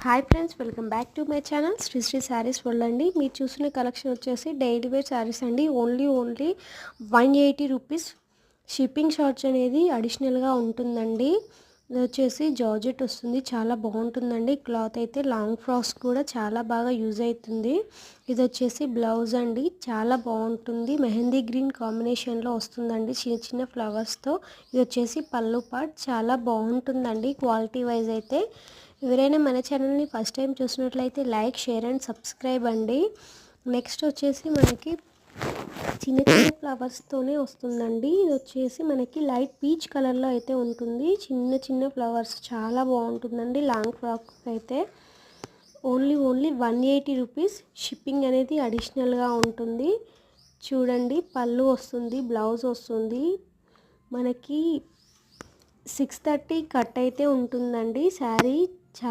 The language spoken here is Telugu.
Hi friends, welcome back to my channel Shri Shri sarees world అండి. మీరు చూసిన కలెక్షన్ వచ్చేసి డైలీ వేర్ శారీస్ అండి. Only 180 rupees. షిప్పింగ్ చార్జ్ అనేది అడిషనల్గా ఉంటుందండి. ఇది వచ్చేసి జార్జెట్ వస్తుంది, చాలా బాగుంటుందండి. క్లాత్ అయితే లాంగ్ ఫ్రాక్స్ కూడా చాలా బాగా యూజ్ అవుతుంది. ఇది వచ్చేసి బ్లౌజ్ అండి, చాలా బాగుంటుంది. మెహందీ గ్రీన్ కాంబినేషన్లో వస్తుందండి చిన్న చిన్న ఫ్లవర్స్తో. ఇది వచ్చేసి పళ్ళు పార్ట్, చాలా బాగుంటుందండి క్వాలిటీ వైజ్ అయితే. ఎవరైనా మన ఛానల్ని ఫస్ట్ టైం చూసినట్లయితే లైక్, షేర్ అండ్ సబ్స్క్రైబ్ అండి. నెక్స్ట్ వచ్చేసి మనకి చిన్న చిన్న ఫ్లవర్స్తోనే వస్తుందండి. ఇది వచ్చేసి మనకి లైట్ పీచ్ కలర్లో అయితే ఉంటుంది. చిన్న చిన్న ఫ్లవర్స్, చాలా బాగుంటుందండి. లాంగ్ ఫ్రాక్ అయితే ఓన్లీ 180 రూపీస్. షిప్పింగ్ అనేది అడిషనల్గా ఉంటుంది. చూడండి, పళ్ళు వస్తుంది, బ్లౌజ్ వస్తుంది. మనకి 630 కట్ అయితే ఉంటుందండి శారీ.